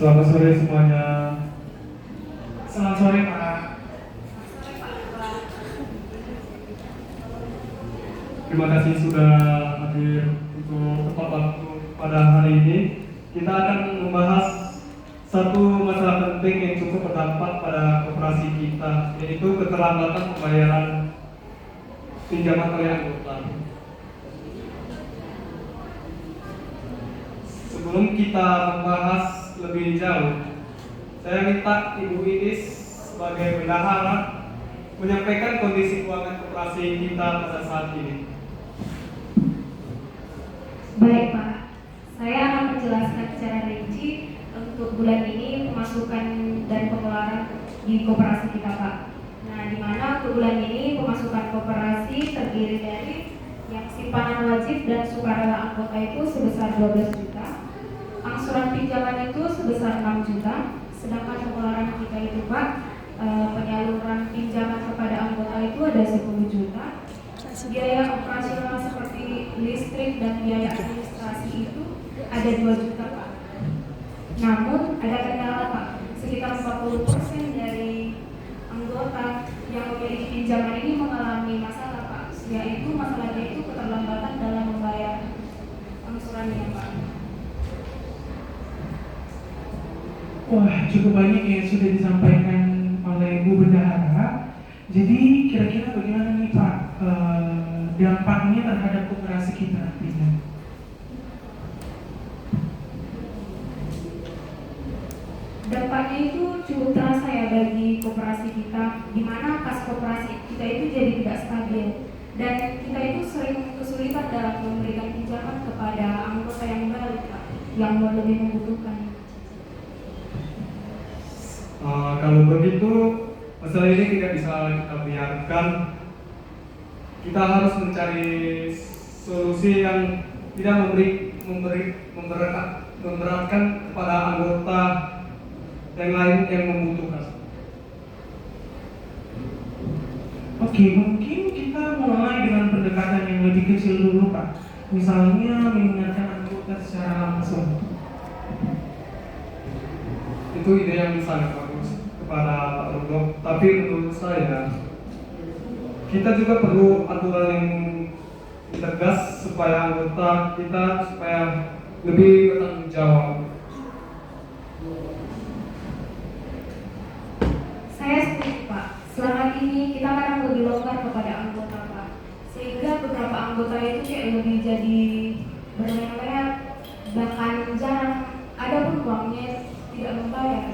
Selamat sore semuanya. Selamat sore Pak. Terima kasih sudah hadir untuk tepat waktu pada hari ini. Kita akan membahas satu masalah penting yang cukup berdampak pada koperasi kita, yaitu keterlambatan pembayaran pinjaman oleh anggota. Sebelum kita membahas lebih jauh, saya minta Ibu Inis sebagai bendahara menyampaikan kondisi keuangan koperasi kita pada saat ini. Baik Pak, saya akan menjelaskan secara rinci untuk bulan ini pemasukan dan pengeluaran di koperasi kita Pak. Nah, di mana untuk bulan ini pemasukan koperasi terdiri dari yang simpanan wajib dan sukarela anggota itu sebesar 12 juta, angsuran pinjaman itu sebesar 6 juta, sedangkan pengeluaran kita itu Pak, penyaluran pinjaman kepada anggota itu ada 10 juta, biaya operasional seperti listrik dan biaya administrasi itu ada 2 juta Pak. Namun ada kendala Pak, sekitar 40% dari anggota yang memiliki pinjaman ini mengalami masalah Pak, yaitu masalahnya itu keterlambatan dalam membayar angsurannya Pak. Wah, cukup banyak yang sudah disampaikan oleh Bu Bendahara. Jadi kira-kira bagaimana nih Pak dampaknya terhadap koperasi kita nantinya? Dampaknya itu cukup terasa ya bagi koperasi kita, di mana kas koperasi kita itu jadi tidak stabil dan kita itu sering kesulitan dalam memberikan pinjaman kepada anggota yang baru Pak, yang lebih membutuhkan. Kalau begitu, masalah ini tidak bisa kita biarkan. Kita harus mencari solusi yang tidak memberatkan kepada anggota yang lain yang membutuhkan. Oke, mungkin kita mulai dengan pendekatan yang lebih kecil dulu Pak. Misalnya mengingatkan anggota secara langsung. Itu ide yang sangat bagus kepada Pak Rudolf. Tapi menurut saya, kita juga perlu aturan yang tegas supaya anggota kita lebih bertanggung jawab. Saya setuju Pak, selama ini kita kadang lebih longgar kepada anggota Pak, sehingga beberapa anggota itu kayak lebih jadi berleher, bahkan jarang ada pun uangnya tidak membayar.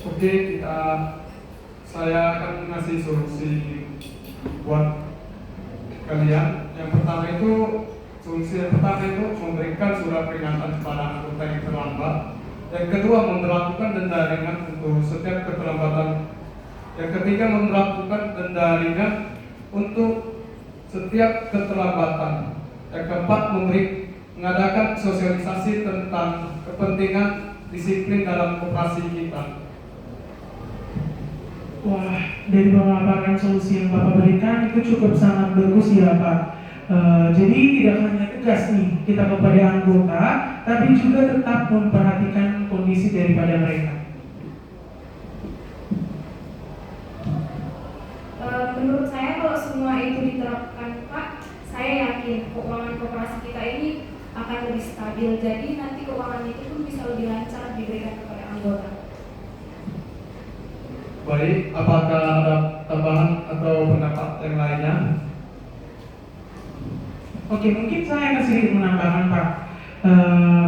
Oke, saya akan ngasih solusi buat kalian. Solusi yang pertama itu memberikan surat peringatan kepada anggota yang terlambat. Yang kedua, memperlakukan denda ringan untuk setiap keterlambatan. Yang ketiga, memperlakukan denda ringan untuk setiap keterlambatan. Yang keempat, mengadakan sosialisasi tentang kepentingan disiplin dalam koperasi kita. Wah, dari pemaparan solusi yang Bapak berikan itu cukup sangat bagus ya Pak. Jadi tidak hanya tegas nih kita kepada anggota, tapi juga tetap memperhatikan kondisi daripada mereka. Menurut saya kalau semua itu diterapkan Pak, saya yakin keuangan koperasi kita ini akan lebih stabil. Jadi nanti keuangan itu pun bisa lebih lancar diberikan kepada anggota. Baik, apakah ada tambahan atau pendapat yang lainnya? Oke, mungkin saya akan sedikit menambahkan Pak.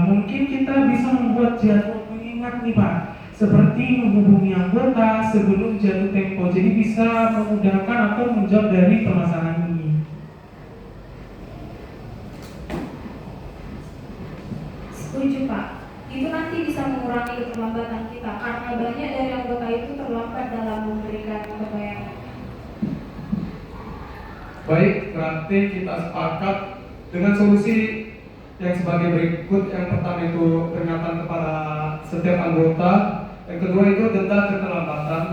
Mungkin kita bisa membuat jadwal pengingat nih Pak, seperti menghubungi anggota sebelum jatuh tempo, jadi bisa memudahkan atau menjawab dari permasalahan ini. Setuju Pak, itu nanti bisa mengurangi keterlambatan kita karena banyak dari anggota itu terlambat dalam memberikan pembayaran. Baik, berarti kita sepakat dengan solusi yang sebagai berikut. Yang pertama itu peringatan kepada setiap anggota. Yang kedua itu denda keterlambatan.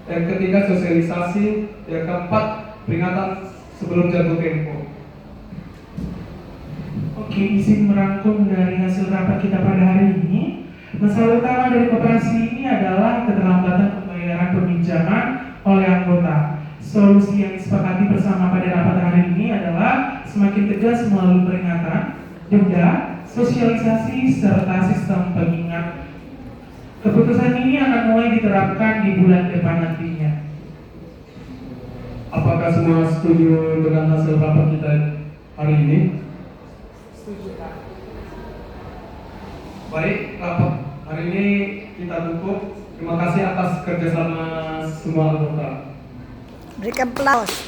Yang ketiga sosialisasi. Yang keempat peringatan sebelum jatuh tempo. Oke, izin merangkum dari hasil rapat kita pada hari ini. Masalah utama dari koperasi ini adalah keterlambatan pembayaran peminjaman oleh anggota. Solusi yang disepakati bersama pada rapat hari ini adalah semakin tegas melalui peringatan, denda, sosialisasi, serta sistem pengingat. Keputusan ini akan mulai diterapkan di bulan depan nantinya. Apakah semua setuju dengan hasil rapat kita hari ini? Setuju, Pak. Baik, rapat hari ini kita tutup. Terima kasih atas kerjasama semua anggota. Berikan aplaus.